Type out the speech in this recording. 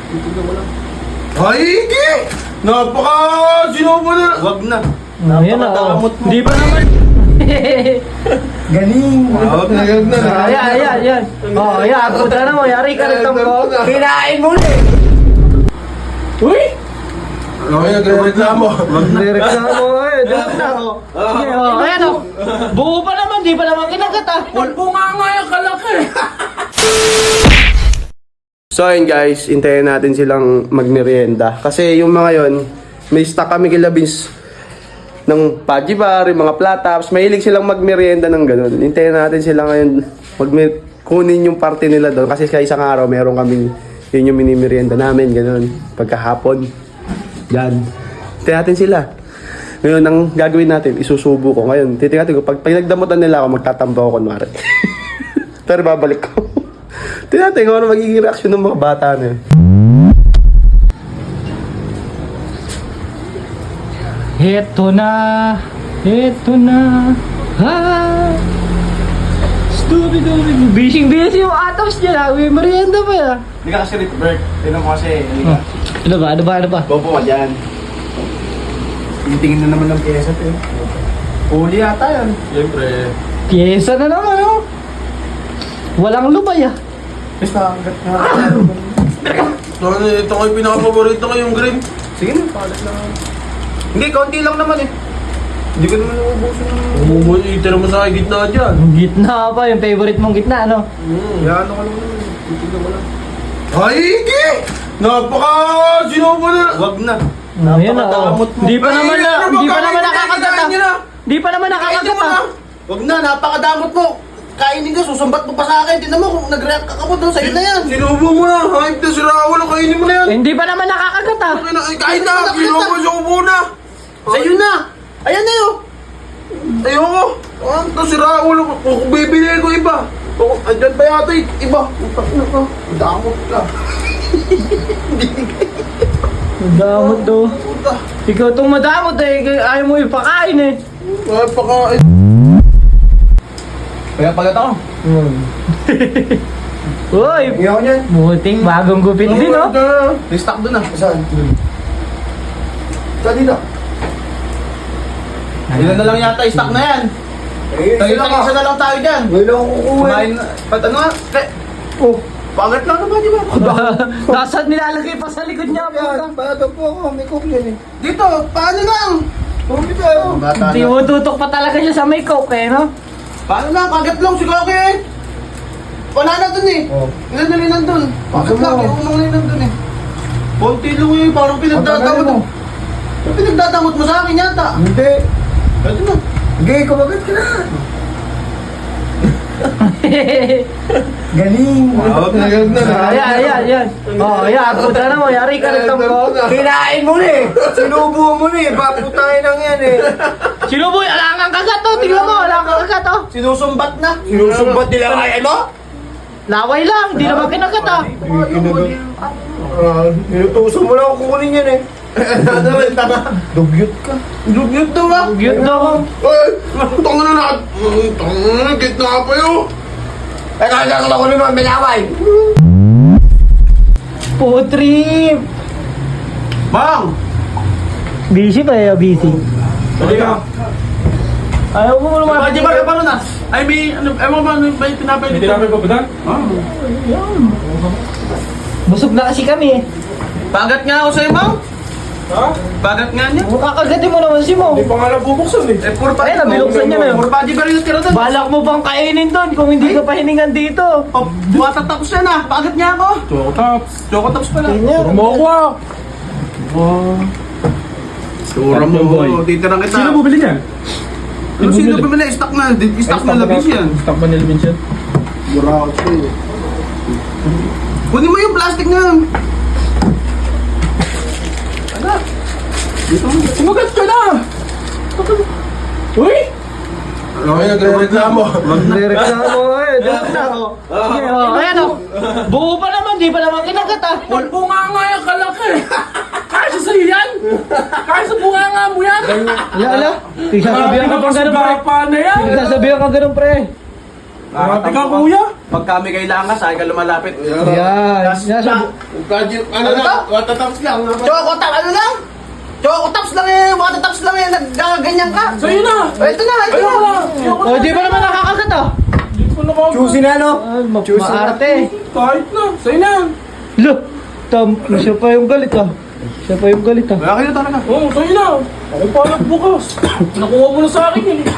Titignan mo lang. Ay, hindi! Sinubo na. Wag na. Ayan na, oh. Napakatamot mo. Di pa naman. Galing. Wag na. Ayan. Oh, ayan. Puta na mo. Yari ka rin tampo. Kinain mo na Uy! Ano kayo nagre-reklamo? Nireklamo eh. Dito na, oh. Oh, ayan, oh. Buo pa naman. Di pa naman kinagat, ah. Bunga nga yung kalaki. So ayun guys, hintayin natin silang magmerienda. Kasi yung mga yon, may stock kami kila Vince ng Pudgy Bar, yung mga plataps. Mahilig silang magmerienda ng ganun. Hintayin natin sila ngayon kunin yung party nila doon. Kasi sa isang araw, meron kaming yun yung mini-merienda namin, ganun. Pagkahapon. Yan. Hintayin natin sila. Ngayon, ang gagawin natin, isusubo ko. Ngayon, titingnan natin ko. Pag nagdamutan nila ako, magtatampo ako kunwari. Pero babalik ko. Tingnan natin kung ano magiging reaksyon ng mga bata na yun. Heto na. Ha! Stupid. Busy yung atos niya. May merienda pa yan. Hindi ka kasi Bert. Tignan mo kasi. Ano ba? Bobo ka dyan. Tingin na naman ng pyesa to. Huli yata yan. Siyempre. Pyesa na naman, oh. Walang lubay, ah. Basta hanggat na. Ito ko yung pinaka-paborito ko yung green. Sige na, palat lang. Hindi, kaunti lang naman eh. Hindi ko naman nauubusin ng... Itira mo sa akin, gitna dyan. Yung gitna pa, yung favorite mong gitna, ano? Yan, ano ka naman. Titignan mo lang. Ay, hindi! Sinubo na. Wag na. Ayan na, oh. Napakatamot mo. Di pa naman Ay, nakakagat, ah. Di pa naman nakakagat, ah. Wag na, napakadamot mo. Kainin ka, susumbat mo pa sa akin. Tignan mo kung nag-react ka mo doon, sa'yo na yan. Sinubo mo na. Hype na si Raul. Kainin mo na yan. Hindi pa naman nakakagat, ah. Kahit na, sinubo na. Sa'yo na. Ayan na yun. Ayoko. Ito si Raul. Kung bibili ko iba. Andyan pa yata iba. Damot ka. Madamot daw. Ikaw itong madamot, eh. Ayaw mo ipakain, eh. Ay, pakain. Kaya pagat ako. Uy! Iyaw niyan. Buting bagong gupit din, oh. Restock doon ah. Saan? Saan dito? Ilan na lang yata stock na yan. Isa na lang tayo dyan. Ngayon ako kukuha. Kumain na. Ba't ano nga? Oh, Pangat lang naman, di ba? Nasaan nilalagay pa sa likod niya, puta? paano po ako? May cook yan eh. Dito, paano lang? Tumi tayo. Bata Hindi mo tutok pa talaga siya sa may coke, eh, no? Paano lang? Kagat lang si Koke eh. Wala na dun eh. Oh. Ilan na rin nandun? Kagat Ano lang, mo? yung unang rin nandun eh. Konti lang eh, parang pinagdadamot mo. Yung pinagdadamot mo sa akin yata. Hindi. Pwede na. Hindi, kumagat ka na. Galing. Ayan. Oh, ayan. Puta na mo. Yari ka rin tampo. Kinain mo na eh. Sinubo mo na eh. Paputahin lang yan eh. Sinuboy, alang kang kagat, oh. Tingnan mo, alang kang kagat, oh. Sinusumbat na. Sinusumbat nila kaya mo? Laway lang, hindi naman kinagat, ah. Inutusan mo lang ako kukunin yan eh. Ano rin, tanga. Dugyot ka. Dugyot daw ah. Cute daw. Ay! Tanga na lahat! Tanga na, gitna pa yun! Eh, kaya ko ni Ma'am Melaway! Putrip. Bang! Busy pa, eh, busy. Halika. Ayaw mo mo naman. Pwede ba ka pa nun ah? Ay, may ano, ewan ba, may tinapay dito. May tinapay pa ba doon? Busog na kasi kami, eh. Pagat nga ako sa'yo, Bang. Ha? Pagat nga niya. Kakagatin mo naman si Mo. Hindi pa nga nabubuksan eh. Eh, puro pa. Ayun, nabiluksan niya na yun. Puro pa, di ba rin yung tira doon? Balak mo bang kainin doon kung hindi ka pa hiningan dito? Oh, bumatatapos yan ah. Pagat niya ako. Chocotops pala. Tingnan. Mokwa! Sura mo, titirang kita. Sino bumili niyan? Ano sino bumili? Stock na. Stock na labis yan. Stock ba nila Vincent? Buraot ko eh. Kunin mo yung plastic na yun. Ano? Sumagat ka na! Uy! Ano kayo nagre-reklamo? Nireklamo, eh. Dito na, oh. Ayan, oh. Buo pa naman, di pa naman kinagat, ah. Bunga nga yung kalaki! Kaya sa sa'yo yan? Kaya sa bunga nga mo yan? Ala. Tigsasabihan ka pang ganun, pre. Paano yan? Tigsasabihan ka ganun, pre. Grabe ka kuya! Pag kami kailangan, saan ka lumalapit? Yan. Nasa... Ano lang? Watataps lang. Choco-tap, ano lang? Choco-taps lang eh, watataps lang eh, nagganyan ka. Sa'yo na! Ito na, ito Ayoko na. na! Ayoko na! Oh, di ba naman nakakagat ah? Di ko na makagat. Juicy na, no? Maarte. Kahit na! Sa'yo na! Lo, siya pa yung galit ah. Siya pa yung galit ah. Kaya kayo talaga. Oo, sa'yo na! Ako pa nagbukas! Nakuha mo na sa akin yun eh!